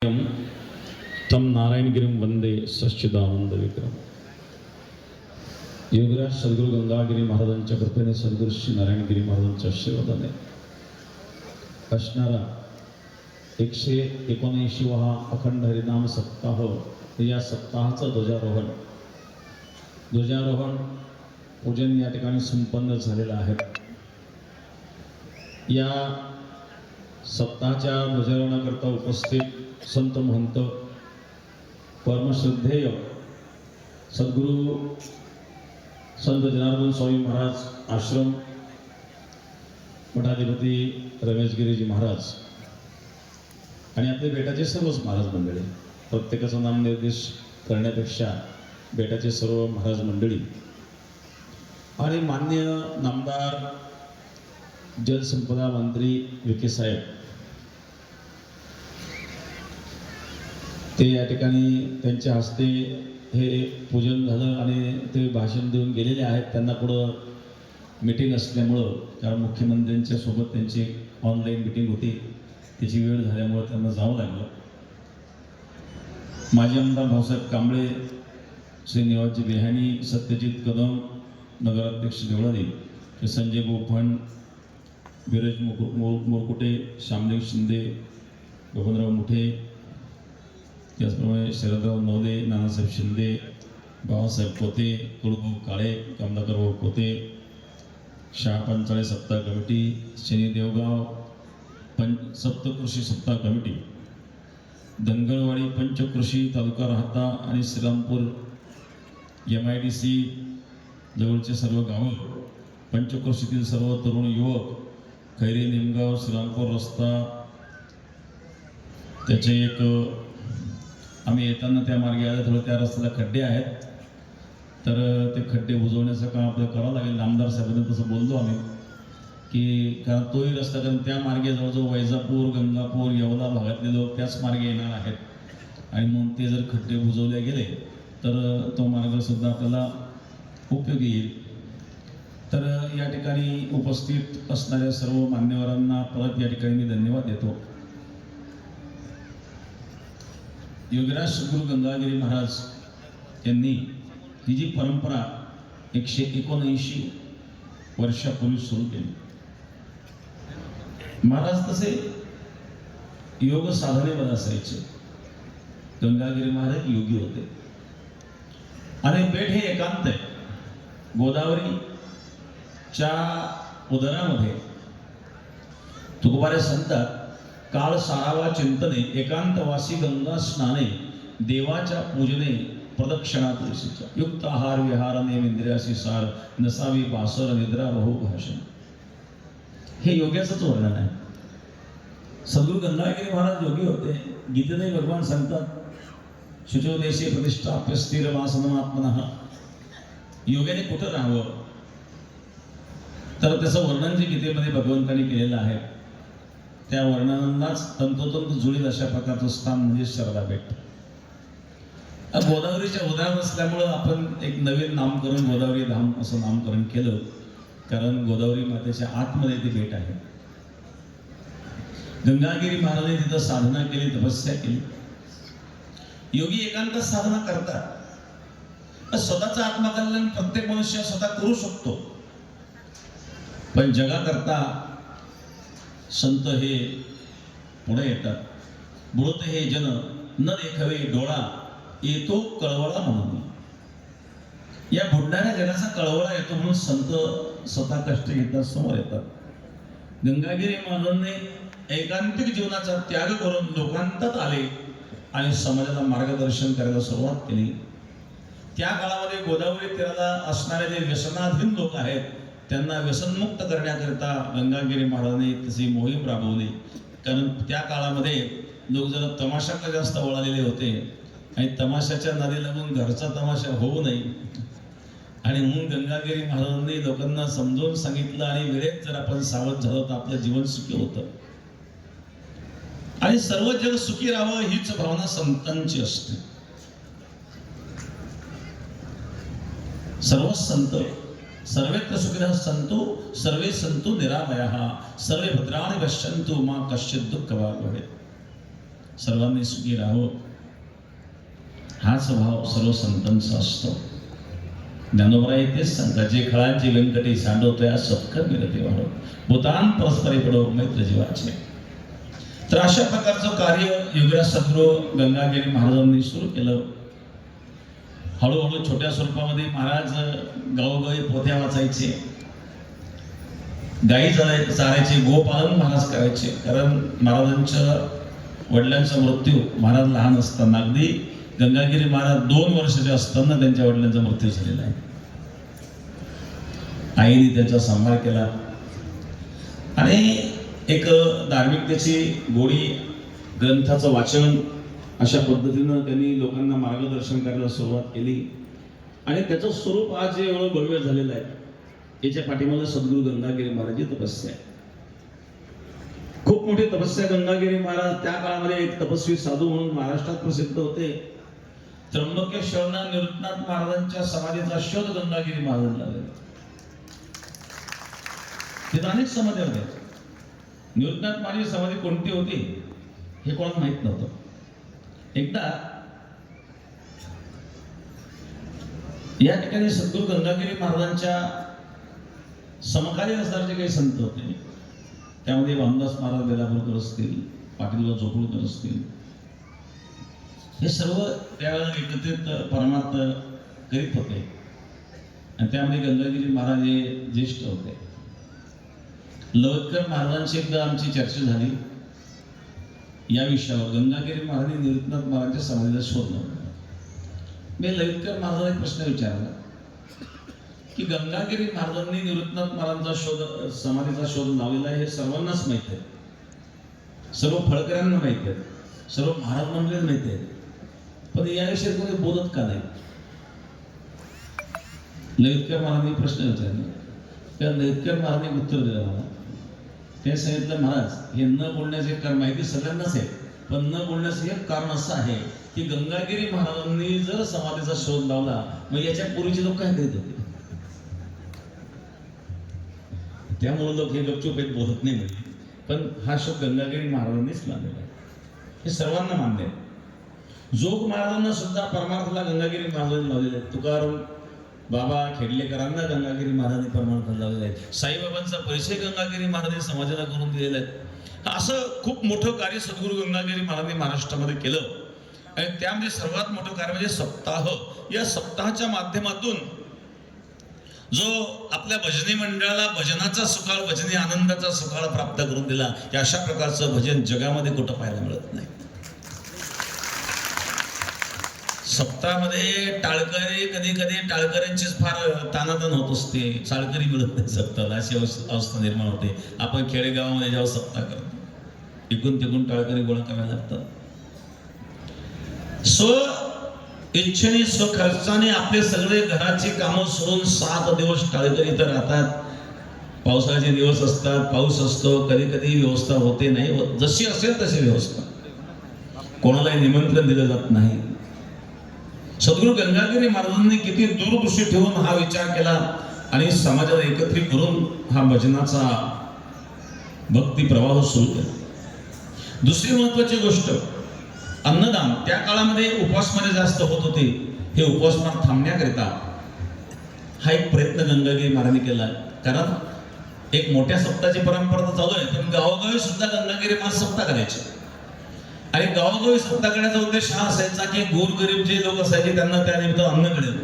तम नारायणगिरिं वंदे सच्चिदानंद विक्रम. योगराज सद्गुरू गंगागिरी महाराजांच्या कृपेने, सद्गुरू श्री नारायणगिरी महाराजांच्या आशीर्वादाने असणारा 179वा अखंड हरिनाम सप्ताह, या सप्ताहाचं ध्वजारोहण पूजन या ठिकाणी संपन्न झालेलं आहे. या सप्ताहाच्या ध्वजारोहणाकरता उपस्थित संत महंत परमश्रद्धेय सद्गुरू संत जनार्दन स्वामी महाराज आश्रम मठाधिपती रमेशगिरीजी महाराज आणि आपले बेटाचे सर्वच महाराज मंडळी, प्रत्येकाचा नामनिर्देश करण्यापेक्षा बेटाचे सर्व महाराज मंडळी आणि मान्य नामदार जलसंपदा मंत्री विखे साहेब, ते या ठिकाणी त्यांच्या हस्ते हे पूजन झालं आणि ते भाषण देऊन गेलेले आहेत. त्यांना पुढं मीटिंग असल्यामुळं, कारण मुख्यमंत्र्यांच्या सोबत त्यांची ऑनलाईन मीटिंग होती, त्याची वेळ झाल्यामुळं त्यांना जावं लागलं. माजी आमदार भाऊसाहेब कांबळे, श्री निवाजी बेहानी, सत्यजित कदम, नगराध्यक्ष देवळाली, संजय बोफण, विरज मोरकुटे, श्यामदेव शिंदे, बबनराव मुठे, त्याचप्रमाणे शरदराव नवदे, नानासाहेब शिंदे, बाबासाहेब कोते, तुळभाऊ काळे, कमलाकरभाऊ कोते, शाह पंचाळी सप्ताह कमिटी, शनी देवगाव सप्तकृषी सप्ताह कमिटी, दंगळवाडी पंचकृषी तालुका राहता आणि श्रीरामपूर MIDC जवळचे सर्व गावं, पंचकृषीतील सर्व तरुण युवक, खैरी निमगाव श्रीरामपूर रस्ता, त्याचे एक आम्ही येताना त्या मार्गे आले, थोडं त्या रस्त्याला खड्डे आहेत, तर ते खड्डे बुजवण्याचं काम आपल्याला करावं लागेल. आमदार साहेबांनी तसं बोललो आम्ही की, कारण तोही रस्ता, कारण त्या मार्गे जवळजवळ वैजापूर, गंगापूर, येवला भागातले लोक त्याच मार्गे येणार आहेत आणि मग ते जर खड्डे बुजवले गेले तर तो मार्गसुद्धा आपल्याला उपयोगी येईल. तर या ठिकाणी उपस्थित असणाऱ्या सर्व मान्यवरांना परत या ठिकाणी मी धन्यवाद देतो. योगराज सद्गुरू गंगागिरी महाराज यांनी ही जी परंपरा 179 वर्षापूर्वी सुरू केली. महाराज तसे योग साधनेवर असायचे. गंगागिरी महाराज योगी होते आणि बेट हे एकांत आहे. गोदावरीच्या उदरामध्ये तुकोबारे सांगतात, काळ सारावा चिंतने, एकांतवासी गंगा स्नाने, देवाच्या पूजने प्रदक्षिणा तुळशीच्या, युक्त आहार विहार नेम इंद्रियासी सार, नसावी बासर निद्रा बहु भाषण. हे योग्याचंच वर्णन आहे. सद्गुरू गंगागिरी महाराज योगी होते. गीतेने भगवान सांगतात, शुचोदेशी प्रतिष्ठाप्य स्थिर वासनमात्मनः. योग्याने कुठं राहावं, तर त्याचं वर्णन जे गीतेमध्ये भगवंतांनी केलेलं आहे, त्या वर्णनांनाच तंतोतंत जुळील अशा प्रकारचं स्थान म्हणजे शारदा बेट. गोदावरीच्या उदाहरण असल्यामुळं आपण एक नवीन नामकरण गोदावरी धाम असं नामकरण केलं, कारण गोदावरी मातेच्या आतमध्ये ते बेट आहे. गंगागिरी महाराजांनी तिथं साधना केली, तपस्या केली. योगी एकांत साधना करतात. स्वतःचं आत्मकल्याण प्रत्येक मनुष्य स्वतः करू शकतो, पण जगाकरता संत हे पुढे येतात. बुडत हे जन न देखवे डोळा, येतो कळवळा म्हणून. या बुडणाऱ्या जगाचा कळवळा येतो म्हणून संत स्वतः कष्ट घेतात, समोर येतात. गंगागिरी महाराजांनी एकांतिक जीवनाचा त्याग करून लोकांतात आले आणि समाजाला मार्गदर्शन करायला सुरुवात केली. त्या काळामध्ये गोदावरी तीराला असणारे जे व्यसनाधीन लोक आहेत, त्यांना व्यसनमुक्त करण्याकरिता गंगागिरी महाराजांनी तशी मोहीम राबवली. कारण त्या काळामध्ये लोक जरा तमाशाकडे जास्त वळालेले होते आणि तमाशाच्या नादी लागून घरचा तमाशा होऊ नये, आणि म्हणून गंगागिरी महाराजांनी लोकांना समजावून सांगितलं, आणि वेळेत जर आपण सावध झालो तर आपलं जीवन सुखी होतं आणि सर्व जग सुखी राहावं हीच भावना संतांची असते. सर्व संत सर्वेत्र सुखिनः सन्तु सर्वे सन्तु निरामयाः सर्वे भद्राणि पश्यन्तु मा कश्चित् दुःखभाग् भवेत्. सर्वांनी सुखी राहो, हाच भाव सर्व संतांचा असतो. ज्ञानोबराय तेच सांगतात, जे खळांची व्यंकटी सांडवतोय आज सत्कर मिळते वाढो, भूतान परस्परे पडो मैत्र जीवाचे. तर अशा प्रकारचं कार्य योगीराज सद्गुरू गंगागिरी महाराजांनी सुरू केलं. हळूहळू छोट्या स्वरूपामध्ये महाराज गावोगावी पोथ्या वाचायचे, गायी चारायचे, गोपालन महाराज करायचे. कारण महाराजांच्या वडिलांचा मृत्यू महाराज लहान असताना, अगदी गंगागिरी महाराज 2 वर्षाचे असताना त्यांच्या वडिलांचा मृत्यू झालेला आहे. आईने त्यांचा सांभाळ केला आणि एक धार्मिकतेची गोडी, ग्रंथाचं वाचन अशा पद्धतीनं त्यांनी लोकांना मार्गदर्शन करायला सुरुवात केली. आणि त्याचं स्वरूप आज एवढं भव्य झालेलं आहे. याच्या पाठीमागे सद्गुरू गंगागिरी महाराज तपस्या आहे. खूप मोठी तपस्या गंगागिरी महाराज त्या काळामध्ये एक तपस्वी साधू म्हणून महाराष्ट्रात प्रसिद्ध होते. त्र्यंबकेश्वरला निवृत्तनाथ महाराजांच्या समाधीचा शोध गंगागिरी महाराजांना लागला. तिथे अनेक समाधी होत्या. निवृत्तनाथ महाराजांची समाधी कोणती होती हे कोणाला माहित नव्हतं. एकदा या ठिकाणी सद्गुरू गंगागिरी महाराजांच्या समकालीन असणारे काही संत होते. त्यामध्ये वामदास महाराज बेलापूरकर असतील, पाटील जोपळकर असतील, हे सर्व त्यावेळेला एकत्रित परमार्थ करीत होते. आणि त्यामध्ये गंगागिरी महाराज हे ज्येष्ठ होते. लवकर महाराजांची एकदा आमची चर्चा झाली या विषयावर. गंगागिरी महाराजांनी निवृत्तनाथ महाराजांच्या समाधीचा शोध लावला. मी ललितकर महाराजांना एक प्रश्न विचारला की गंगागिरी महाराजांनी निवृत्तनाथ महाराजांचा शोध, समाधीचा शोध लावलेला आहे हे सर्वांनाच माहित आहे, सर्व फळकऱ्यांना माहित आहे, सर्व महाराज मंडळींना माहित आहे, पण याविषयी कोणी बोलत का नाही? ललितकर महाराजांनी प्रश्न विचारला. त्या ललितकर महाराजांनी उत्तर दिलं मला. ते सांगितलं, महाराज हे न बोलण्याचे कारण माहिती सगळ्यांनाच आहे, पण न बोलण्याचं एक कारण असं आहे की गंगागिरी महाराजांनी जर समाधीचा शोध लावला मग याच्या पूर्वीचे लोक काय करीत होते, त्यामुळे लोक हे गपचूप बोलत नाही म्हणजे. पण हा शोध गंगागिरी महाराजांनीच लावलेला आहे, हे सर्वांना मान्य आहे. जोग महाराजांना सुद्धा परमार्थाला गंगागिरी महाराजांनी लावलेले आहेत. तुकाराम बाबा खेडलेकरांना गंगागिरी महाराजांनी परमार्थ लावलेले आहेत. साईबाबांचा परिचय गंगागिरी महाराजांनी समाजाला करून दिलेला आहे. असं खूप मोठं कार्य सद्गुरू गंगागिरी महाराजांनी महाराष्ट्रामध्ये केलं. आणि त्यामध्ये सर्वात मोठं कार्य म्हणजे सप्ताह. या सप्ताहाच्या माध्यमातून जो आपल्या भजनी मंडळाला भजनाचा सुकाळ, भजनी आनंदाचा सुकाळ प्राप्त करून दिला, या अशा प्रकारचं भजन जगामध्ये कुठं पाहायला मिळत नाही. सप्ताहामध्ये टाळकरी, कधी कधी टाळकऱ्यांचीच फार तानातन होत असते, चाळकरी मिळत नाही सप्ताहाला, अशी अवस्था निर्माण होते. आपण खेडेगावामध्ये जेव्हा सप्ताह करतो इकून तिकून टाळकरी गोळा करायला लागतात. इच्छेने स्वखर्चाने आपले सगळे घराची कामं सोडून 7 दिवस टाळकरी इथं राहतात. पावसाचे दिवस असतात, पाऊस असतो, कधी कधी व्यवस्था होते नाही, जशी असेल तशी व्यवस्था, कोणालाही निमंत्रण दिलं जात नाही. सद्गुरू गंगागिरी महाराजांनी किती दूरदृष्टी ठेवून हा विचार केला आणि समाजाला एकत्रित करून हा भजनाचा भक्ती प्रवाह सुरू केला. दुसरी महत्वाची गोष्ट, अन्नदान. त्या काळामध्ये उपवासमध्ये जास्त होत होते. हे उपवासमान थांबण्याकरिता हा एक प्रयत्न गंगागिरी महाराजांनी केला. कारण एक मोठ्या सप्ताहाची परंपरा तर चालू आहे, पण गावोगावी सुद्धा गंगागिरी महाराज सप्ताह करायचे. आणि गावोगावी सप्ताह करण्याचा उद्देश हा असायचा की गोरगरीब जे लोक असायचे त्यांना त्यानिमित्त अन्न मिळेल.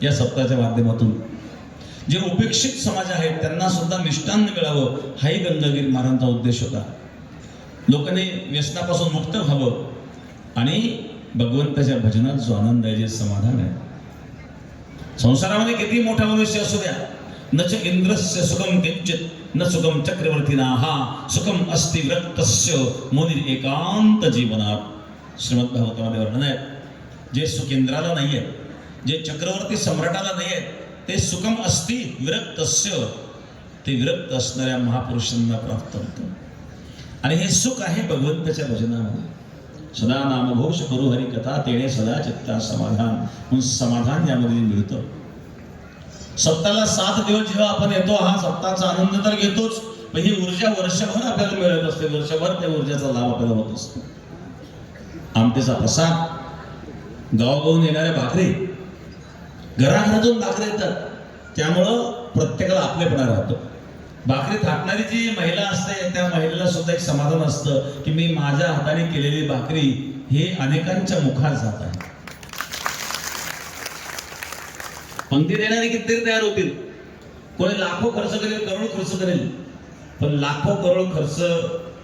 या सप्ताहाच्या माध्यमातून जे उपेक्षित समाज आहेत त्यांना सुद्धा मिष्टान्न मिळावं, हाही गंगागिरी महाराजांचा उद्देश होता. लोकांनी व्यसनापासून मुक्त व्हावं आणि भगवंताच्या भजनात जो आनंद आहे, जे समाधान आहे. संसारामध्ये किती मोठा मनुष्य असू द्या, न च इंद्रस्य सुखम किंचित न सुखम चक्रवर्तीनाः सुखम अस्ति विरक्तस्य मुनिर एकांत जीवनात. श्रीमद भागवतामध्ये वर्णन आहे, जे सुख इंद्राला नाही आहे, जे चक्रवर्ती सम्राटाला नाही आहे, ते सुखम अस्ति विरक्तस्य, ते विरक्त असणाऱ्या महापुरुषांना प्राप्त होतं. आणि हे सुख आहे भगवंताच्या भजनामध्ये. सदा नामघोष करू हरी कथा, तेणे सदा चित्ता समाधान. म्हणून समाधान यामध्ये मिळतं. सप्ताहाला 7 दिवस जेव्हा आपण येतो, हा सप्ताहाचा आनंद तर घेतोच, पण ही ऊर्जा वर्षभर आपल्याला मिळत असते. वर्षभर त्या ऊर्जेचा लाभ आपल्याला होत असतो. आमटेचा प्रसाद, गावागावून येणाऱ्या भाकरी, घराघरातून भाकरी येतात, त्यामुळं प्रत्येकाला आपलेपणा राहतो. भाकरी थाटणारी जी महिला असते त्या महिलेला सुद्धा एक समाधान असतं की मी माझ्या हाताने केलेली भाकरी हे अनेकांच्या मुखात जात आहे. पंक्ती देणारे कितीतरी तयार होतील, कोणी लाखो खर्च करेल, करोड खर्च करेल, पण लाखो करोड खर्च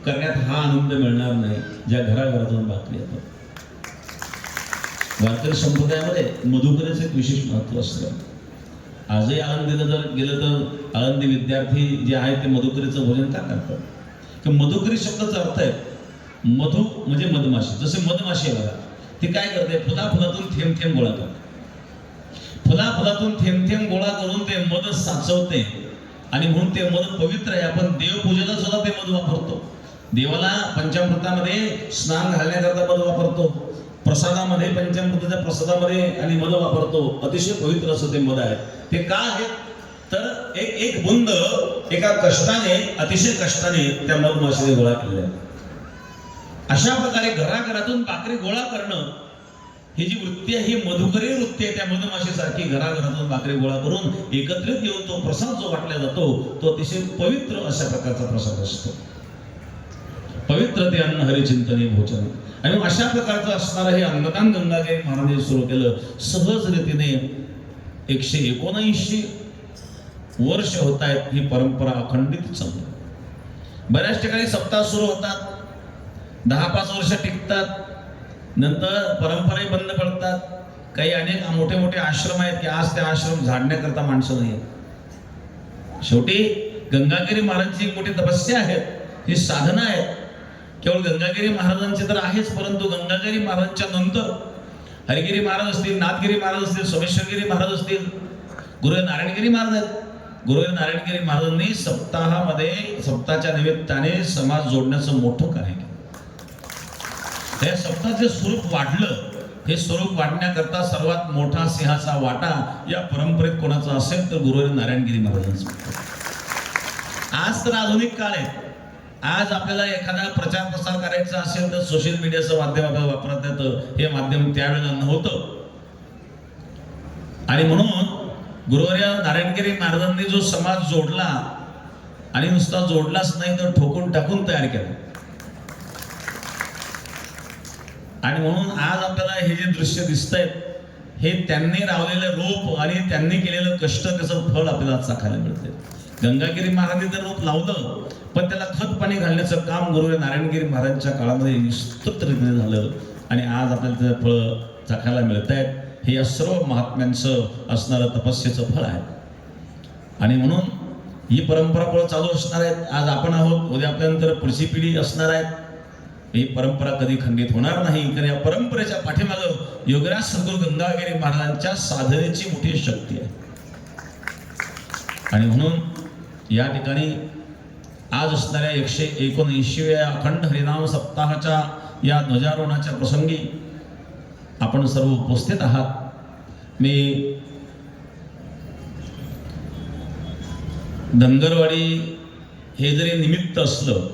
करण्यात हा आनंद मिळणार नाही ज्या घराघरातून भाकरी येतात. वारकरी संप्रदायामध्ये मधुकरीचं एक विशेष महत्व असतं. आजही आळंदीला जर गेलं तर आळंदी विद्यार्थी जे आहेत ते मधुकरीचं भोजन का करतात? की मधुकरी शब्दाचा अर्थ आहे मधु म्हणजे मधमाशी. जसे मधमाशी आहे बघा, ती काय करते, फुलाफुलातून थेंब थेंब गोळा करते. फुलाफुलातून थेंब थेंब गोळा करून ते मध साचवते आणि म्हणून ते मध पवित्र आहे. आपण देवपूजेला सुद्धा ते मध वापरतो. देवाला पंचामृतामध्ये स्नान घालण्याकरता मध वापरतो, प्रसादामध्ये पंचामृताच्या प्रसादामध्ये आणि मध वापरतो. अतिशय पवित्र असं ते मध आहे. ते का आहे तर एक एक बुंद एका कष्टाने, अतिशय कष्टाने त्या मधमाशीने गोळा केलेला आहे. अशा प्रकारे घराघरातून भाकरी गोळा करणं ही जी वृत्ती आहे ही मधुकरी वृत्ती आहे. त्या मधमाशीसारखी घराघरातून भाकरी गोळा करून एकत्रित येऊन तो प्रसाद जो वाटला जातो तो अतिशय पवित्र अशा प्रकारचा प्रसाद असतो. पवित्र ते अन्न हरिचिंतनी भोजन. आणि अशा प्रकारचं असणारं हे अन्नदान गंगागिरी महाराजांनी सुरू केलं. सहज रीतीने 179 वर्ष होत आहेत ही परंपरा अखंडित चालली. बऱ्याच ठिकाणी सप्ताह सुरू होतात, 10-5 वर्ष टिकतात, नंतर परंपराही बंद पडतात. काही अनेक मोठे मोठे आश्रम आहेत की आज ते आश्रम झाडण्याकरता माणसं नाही आहेत. शेवटी गंगागिरी महाराजांची मोठी तपस्या आहे, ही साधना आहे. केवळ गंगागिरी महाराजांचे तर आहेच, परंतु गंगागिरी महाराजांच्या नंतर हरिगिरी महाराज असतील, नाथगिरी महाराज असतील, सोमेश्वरगिरी महाराज असतील, गुरु नारायणगिरी महाराज आहेत. गुरु नारायणगिरी महाराजांनी सप्ताहामध्ये सप्ताहाच्या निमित्ताने समाज जोडण्याचं मोठं कार्य केलं. त्या सप्ताहाचे स्वरूप वाढलं. हे स्वरूप वाढण्याकरता सर्वात मोठा सिंहाचा वाटा या परंपरेत कोणाचा असेल तर गुरु नारायणगिरी महाराजांचा. आज तर आधुनिक काळ आहे. आज आपल्याला एखादा प्रचार प्रसार करायचा असेल तर सोशल मीडियाचं माध्यम आपल्याला वापरता येतं. हे माध्यम त्यावेळेला नव्हतं आणि म्हणून गुरुवर्य नारायणगिरी महाराजांनी जो समाज जोडला आणि नुसता जोडलाच नाही तर ठोकून टाकून तयार केला. आणि म्हणून आज आपल्याला हे जे दृश्य दिसतंय हे त्यांनी लावलेले रोप आणि त्यांनी केलेलं कष्ट त्याचं फळ आपल्याला चाखायला मिळते. गंगागिरी महाराजांनी तर रोप लावलं पण त्याला खत पाणी घालण्याचं काम गुरु नारायणगिरी महाराजांच्या काळामध्ये विस्तृत रीतीने झालं आणि आज आपल्याला त्याचं फळ चाखायला मिळत आहेत. हे या सर्व महात्म्यांचं असणारं तपस्येचं फळ आहे. आणि म्हणून ही परंपरा पुढे चालू असणार आहेत. आज आपण आहोत, उद्या आपल्यानंतर पुढची पिढी असणार आहेत. ही परंपरा कधी खंडित होणार नाही. कारण या परंपरेच्या पाठीमागं योगराज सद्गुरू गंगागिरी महाराजांच्या साधनेची मोठी शक्ती आहे. आणि म्हणून या ठिकाणी आज असणाऱ्या 179व्या अखंड हरिनाम सप्ताहाच्या या ध्वजारोहणाच्या प्रसंगी आपण सर्व उपस्थित आहात. मी धनगरवाडी हे जरी निमित्त असलं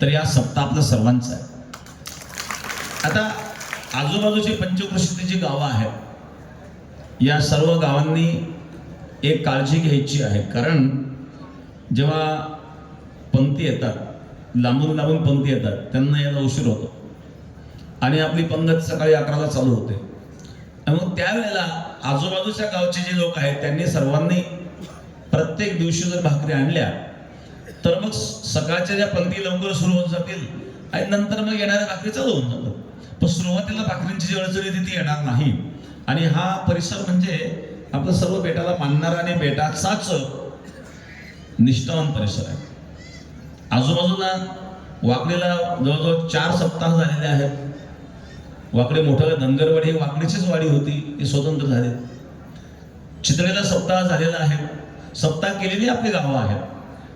तर या सप्ताह आपलं सर्वांचं आहे. आता आजूबाजूची पंचक्रोशीतली जी गावं आहेत या सर्व गावांनी एक काळजी घ्यायची आहे. कारण जेव्हा पंक्ती येतात, लांबून लांबून पंक्ती येतात, त्यांना यायला उशीर होतो आणि आपली पंगत सकाळी 11ला चालू होते. मग त्यावेळेला आजूबाजूच्या गावचे जे लोक आहेत त्यांनी सर्वांनी प्रत्येक दिवशी जर भाकरी आणल्या तर मग सकाळच्या ज्या पंक्ती लवकर सुरू होऊन जातील आणि नंतर मग येणाऱ्या भाकरी चालू होऊन जातात. पण सुरुवातीला भाकरींची जी अडचण येते ती येणार नाही. आणि हा परिसर म्हणजे आपलं सर्व बेटाला मानणारा आणि बेटाचाच निष्ठावान परिसर आहे. आजूबाजूला वाकडीला जवळजवळ 4 सप्ताह झालेले आहेत. वाकडे मोठं धनगरवाडी ही वाकडीचीच वाडी होती, ती स्वतंत्र झाली. चितळेला सप्ताह झालेला आहे. सप्ताह केलेली आपली गावं आहेत.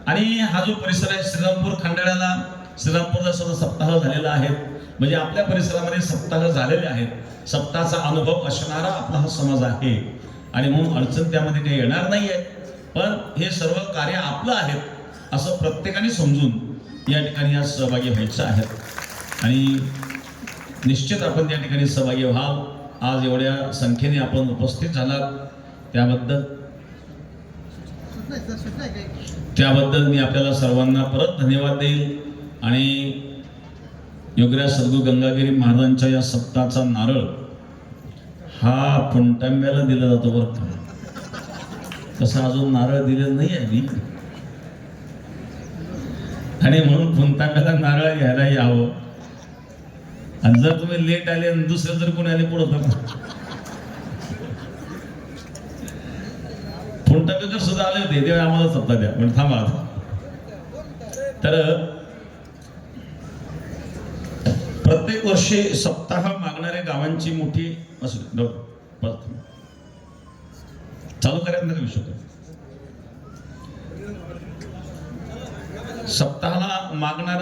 आणि हा जो परिसर आहे श्रीरामपूर खंडाळ्याला, श्रीरामपूरला सुद्धा सप्ताह झालेला आहे. म्हणजे आपल्या परिसरामध्ये सप्ताह झालेले आहेत. सप्ताहाचा अनुभव असणारा आपला हा समाज आहे आणि म्हणून अडचण त्यामध्ये काही येणार नाही आहे. पण हे सर्व कार्य आपलं आहे असं प्रत्येकाने समजून या ठिकाणी या सहभागी व्हायचं आहे. आणि निश्चित आपण त्या ठिकाणी सहभागी व्हाल. आज एवढ्या संख्येने आपण उपस्थित झालात त्याबद्दल मी आपल्याला सर्वांना परत धन्यवाद देईल. आणि योगीराज सद्गुरू गंगागिरी महाराजांच्या या सप्ताहाचा नारळ हा पुणतांब्याला दिला जातो बरं का. तसं अजून नारळ दिलेलं नाही आहे मी, आणि म्हणून पुणतांब्याला नारळ घ्यायला यावं. आणि जर तुम्ही लेट आले आणि दुसरे जर कोणी आले पुढं तर पुणतांबेकर सुद्धा आले होते तेव्हा आम्हाला सत्ता द्या म्हणजे थांबा. तर प्रत्येक वर्षी सप्ताह मागणाऱ्या गावांची मोठी चालू करायचं नका विषय. सप्ताहाला मागणार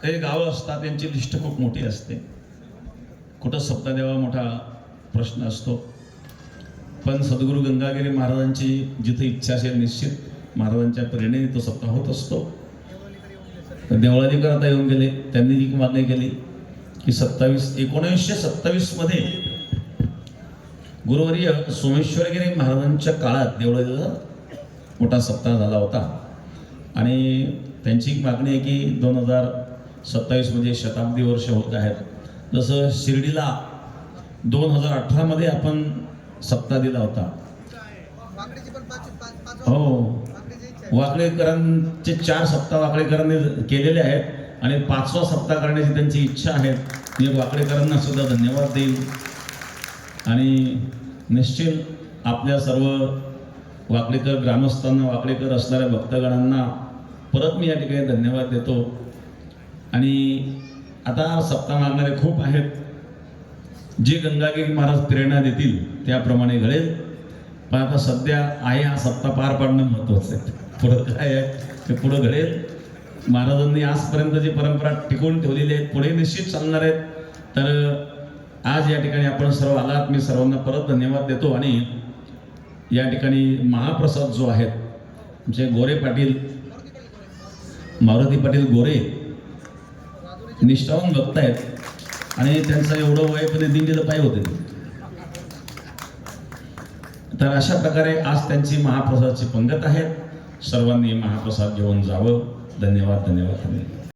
काही गावं असतात, त्यांची लिस्ट खूप मोठी असते. कुठं सप्ताह द्यावा मोठा प्रश्न असतो. पण सद्गुरू गंगागिरी महाराजांची जिथे इच्छा असेल निश्चित महाराजांच्या प्रेरणेने तो सप्ताह होत असतो. देवळालीकर आता येऊन गेले, त्यांनी जी मागणी केली की 1927 मध्ये गुरुवर्य सोमेश्वरगिरी महाराजांच्या काळात देवळालीला मोठा सप्ताह झाला होता. आणि त्यांची एक मागणी आहे की 2027 मध्ये शताब्दी वर्ष होत आहेत. जसं शिर्डीला 2018 मध्ये आपण सप्ताह दिला होता. हो, वाकडेकरांचे 4 सप्ताह वाकडेकरांनी केलेले आहेत आणि 5वा सप्ताह करण्याची त्यांची इच्छा आहे. मी वाकडेकरांना सुद्धा धन्यवाद देईल. आणि निश्चित आपल्या सर्व वाकडेकर ग्रामस्थांना, वाकडेकर असणाऱ्या भक्तगणांना परत मी या ठिकाणी धन्यवाद देतो. आणि आता सप्ताह मागणारे खूप आहेत. जे गंगागिरी महाराज प्रेरणा देतील त्याप्रमाणे घडेल. पण आता सध्या आहे हा सप्ताह पार पाडणं महत्त्वाचं आहे. पुढं काय आहे ते पुढं घडेल. महाराजांनी आजपर्यंत जी परंपरा टिकवून ठेवलेली आहे पुढे निश्चित चालणार आहेत. तर आज या ठिकाणी आपण सर्व आलात, मी सर्वांना परत धन्यवाद देतो. आणि या ठिकाणी महाप्रसाद जो आहे आमचे गोरे पाटील, मारुती पाटील गोरे निष्ठावान भक्त आहेत आणि त्यांचं एवढं वय पण दिंडीला पाय होते. तर अशा प्रकारे आज त्यांची महाप्रसादाची पंगत आहे. सर्वांनी महाप्रसाद घेऊन जावं. धन्यवाद.